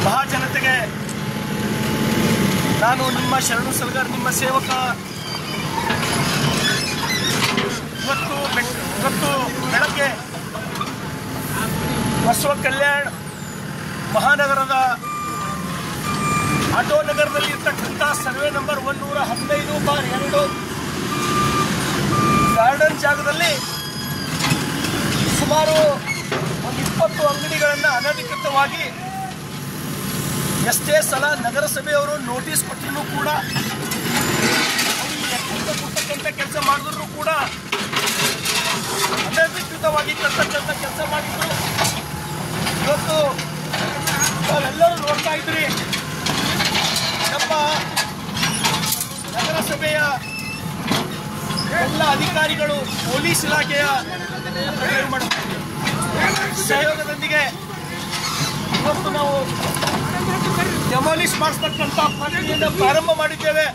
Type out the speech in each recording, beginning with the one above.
ಮಹಾಜನತೆಗೆ ನಾನು ನಿಮ್ಮ ಶರಣು ಸಲಗರ್ ನಿಮ್ಮ ಸೇವಕ ಇವತ್ತು ಬೆಳಗ್ಗೆ ಬಸವ ಕಲ್ಯಾಣ ಮಹಾನಗರದ ಆಟೋ ನಗರದಲ್ಲಿ ಇರ್ತಕ್ಕಂಥ ಸರ್ವೆ ನಂಬರ್ 115/2 ಗಾರ್ಡನ್ ಜಾಗದಲ್ಲಿ ಸುಮಾರು 20 ಅಂಗಡಿಗಳನ್ನು ಅನಧಿಕೃತವಾಗಿ ಎಷ್ಟೇ ಸಲ ನಗರಸಭೆಯವರು ನೋಟಿಸ್ ಕೊಟ್ಟರೂ ಕೂಡ ಕೊಟ್ಟಕ್ಕಂಥ ಕೆಲಸ ಮಾಡಿದ್ರು ಕೂಡ ಅನಧಿಕೃತವಾಗಿ ಕರ್ತಕ್ಕಂಥ ಕೆಲಸ ಮಾಡಿದ್ರು. ಇವತ್ತು ನಾವೆಲ್ಲರೂ ನೋಡ್ತಾ ಇದ್ರಿ, ನಮ್ಮ ನಗರಸಭೆಯ ಎಲ್ಲ ಅಧಿಕಾರಿಗಳು ಪೊಲೀಸ್ ಇಲಾಖೆಯ ಸಹಯೋಗದೊಂದಿಗೆ ಇವತ್ತು ನಾವು ಡೆಮಾಲಿಷ್ ಮಾಡಿಸ್ತಕ್ಕಂಥ ಪ್ರಕ್ರಿಯೆಯನ್ನು ಪ್ರಾರಂಭ ಮಾಡಿದ್ದೇವೆ.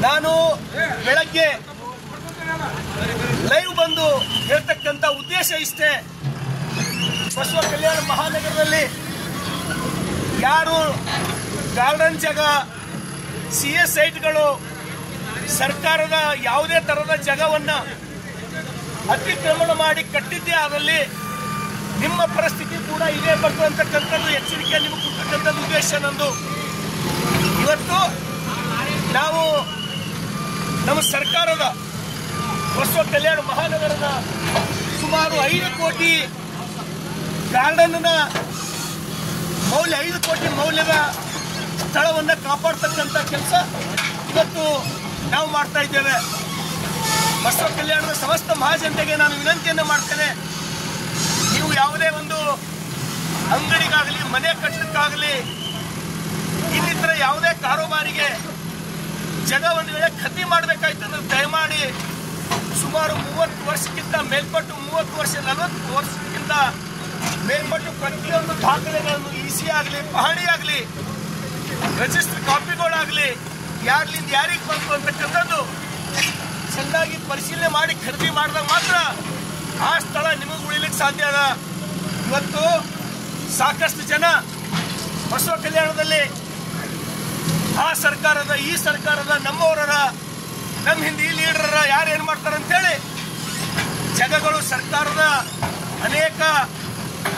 ನಾನು ಬೆಳಗ್ಗೆ ಲೈವ್ ಬಂದು ಹೇಳ್ತಕ್ಕಂಥ ಉದ್ದೇಶ ಇಷ್ಟೇ, ಬಸವ ಕಲ್ಯಾಣ ಮಹಾನಗರದಲ್ಲಿ ಯಾರು ಗಾರ್ಡನ್ ಜಾಗ, CS ಸೈಟ್ಗಳು, ಸರ್ಕಾರದ ಯಾವುದೇ ತರಹದ ಜಾಗವನ್ನು ಅತಿಕ್ರಮಣ ಮಾಡಿ ಕಟ್ಟಿದ್ದೇ ಆದಲ್ಲಿ ನಿಮ್ಮ ಪರಿಸ್ಥಿತಿ ಕೂಡ ಇದೇ ಬರ್ತಕ್ಕಂಥದ್ದು ಎಚ್ಚರಿಕೆ ನಿಮಗೆ ಕೊಡ್ತಕ್ಕಂಥದ್ದು ಉದ್ದೇಶ ನಂದು. ಇವತ್ತು ನಾವು ನಮ್ಮ ಸರ್ಕಾರದ ಬಸವ ಕಲ್ಯಾಣ ಮಹಾನಗರದ ಸುಮಾರು 5 ಕೋಟಿ ಗಾರ್ಡನ್ನ ಮೌಲ್ಯ 5 ಕೋಟಿ ಮೌಲ್ಯದ ಸ್ಥಳವನ್ನು ಕಾಪಾಡ್ತಕ್ಕಂಥ ಕೆಲಸ ಇವತ್ತು ನಾವು ಮಾಡ್ತಾ ಇದ್ದೇವೆ. ಬಸವ ಕಲ್ಯಾಣದ ಸಮಸ್ತ ಮಹಾಜನತೆಗೆ ನಾನು ವಿನಂತಿಯನ್ನು ಮಾಡ್ತೇನೆ, ನೀವು ಯಾವುದೇ ಒಂದು ಅಂಗಡಿಗಾಗಲಿ, ಮನೆ ಕಟ್ಟಕ್ಕಾಗಲಿ, ಇನ್ನಿತರ ಯಾವುದೇ ಕಾರೋಬಾರಿಗೆ ಜಾಗ ಒಂದು ವೇಳೆ ಖರೀದಿ ಮಾಡಬೇಕಾಯ್ತಂದ್ರೆ ದಯಮಾಡಿ ಸುಮಾರು 30 ವರ್ಷಕ್ಕಿಂತ ಮೇಲ್ಪಟ್ಟು 30 ವರ್ಷ 40 ವರ್ಷಕ್ಕಿಂತ ಮೇಲ್ಪಟ್ಟು ಪ್ರತಿಯೊಂದು ದಾಖಲೆಗಳನ್ನು EC ಆಗಲಿ, ಪಹಣಿ ಆಗಲಿ, ರಿಜಿಸ್ಟರ್ ಕಾಪಿಗಳಾಗಲಿ ಯಾರ್ಲಿಂದ ಯಾರಿಗೆ ಬಂತು ಅಂತಕ್ಕಂಥದ್ದು ಚೆನ್ನಾಗಿ ಪರಿಶೀಲನೆ ಮಾಡಿ ಖರೀದಿ ಮಾಡಿದಾಗ ಮಾತ್ರ ಆ ಸ್ಥಳ ನಿಮಗೆ ಉಳಿಲಿಕ್ಕೆ ಸಾಧ್ಯ ಅದ. ಇವತ್ತು ಸಾಕಷ್ಟು ಜನ ಬಸವ ಕಲ್ಯಾಣದಲ್ಲಿ ಆ ಸರ್ಕಾರದ, ಈ ಸರ್ಕಾರದ, ನಮ್ಮವರ, ನಮ್ಮ ಹಿಂದೆ ಈ ಲೀಡರ ಯಾರು ಏನು ಮಾಡ್ತಾರೆ ಅಂತೇಳಿ ಜಾಗಗಳು, ಸರ್ಕಾರದ ಅನೇಕ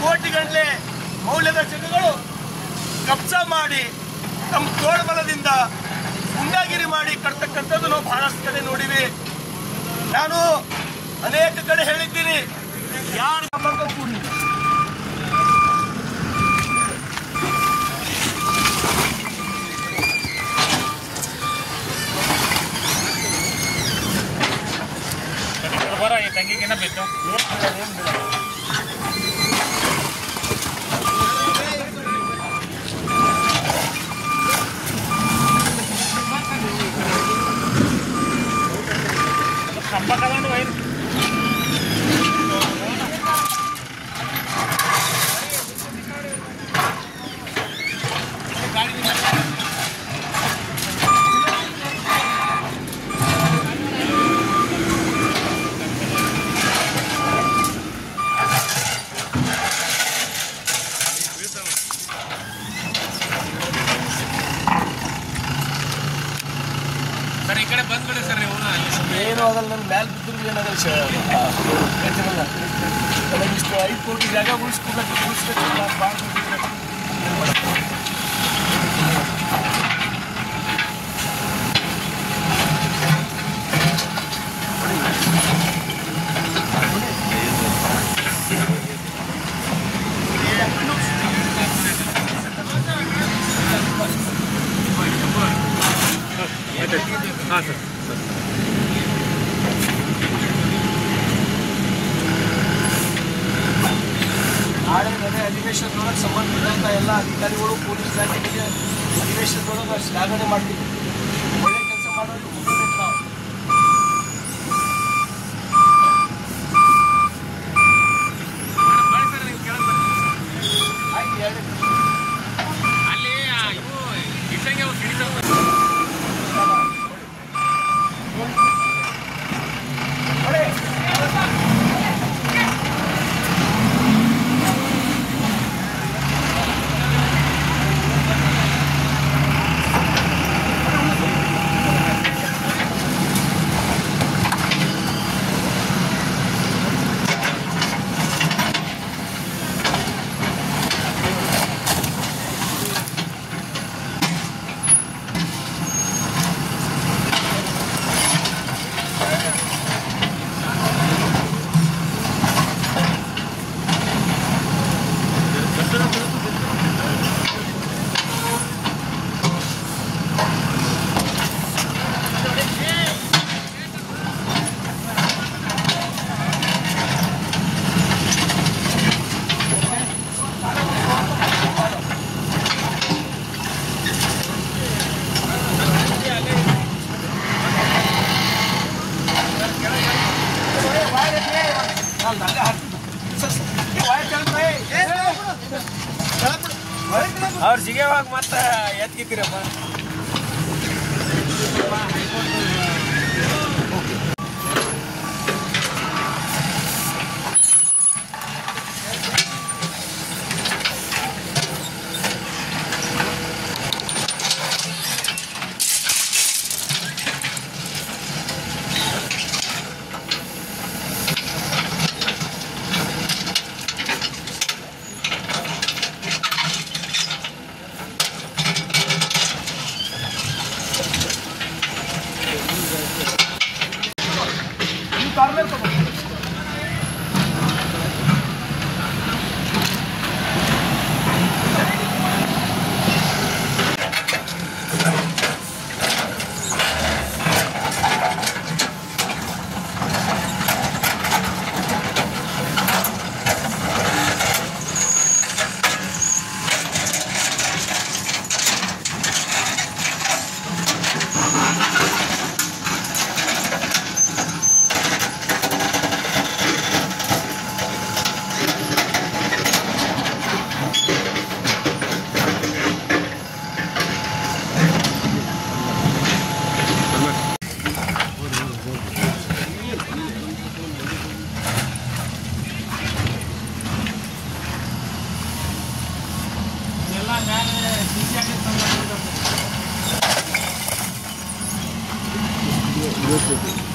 ಕೋಟಿಗಟ್ಟಲೆ ಮೌಲ್ಯದ ಜಾಗಗಳು ಕಬ್ಜಾ ಮಾಡಿ ತಮ್ಮ ತೋಳ್ಬಲದಿಂದ ಗುಂಡಾಗಿರಿ ಮಾಡಿ ಕಟ್ತಕ್ಕಂಥದ್ದು ನಾವು ಬಹಳಷ್ಟು ಕಡೆ ನೋಡಿವಿ. ನಾನು ಅನೇಕ ಕಡೆ ಹೇಳಿದ್ದೀನಿ, ಯಾರು ಕೂಡಲಿ ತಂಗಿಗೆ ಬೇಕು ಕಂಬ ತಗೊಂಡು ವೈರ್ ಸರ್, ಈ ಕಡೆ ಬಂದ್ಬಿಡಿ ಸರ್. ನೀವು ಏನು ಆಗಲ್ಲ, ನನ್ನ ಮ್ಯಾಲೆ ಬಿದ್ದರೂ ಏನಾಗಲ್ಲ ಸರ್. ನನಗೆ ಇಷ್ಟು 5 ಕೋಟಿ ಜಾಗ ಉಳಿಸ್ಬೇಕು ಭಾಳ ಹಾಂ ಸರ್. ಆಡಳಿತದ ಅಧಿವೇಶನದೊಳಗೆ ಸಂಬಂಧಿಸಿದಂಥ ಎಲ್ಲ ಅಧಿಕಾರಿಗಳು, ಪೊಲೀಸ್ ಇಲಾಖೆಗೆ ಅಧಿವೇಶನದೊಳಗೆ ಶ್ಲಾಘನೆ ಮಾಡ್ತೀವಿ. ತೆಗೆಯುವಾಗ ಮತ್ತೆ ಎತ್ತಿದ್ದೀರಪ್ಪ. ಎಲ್ಲ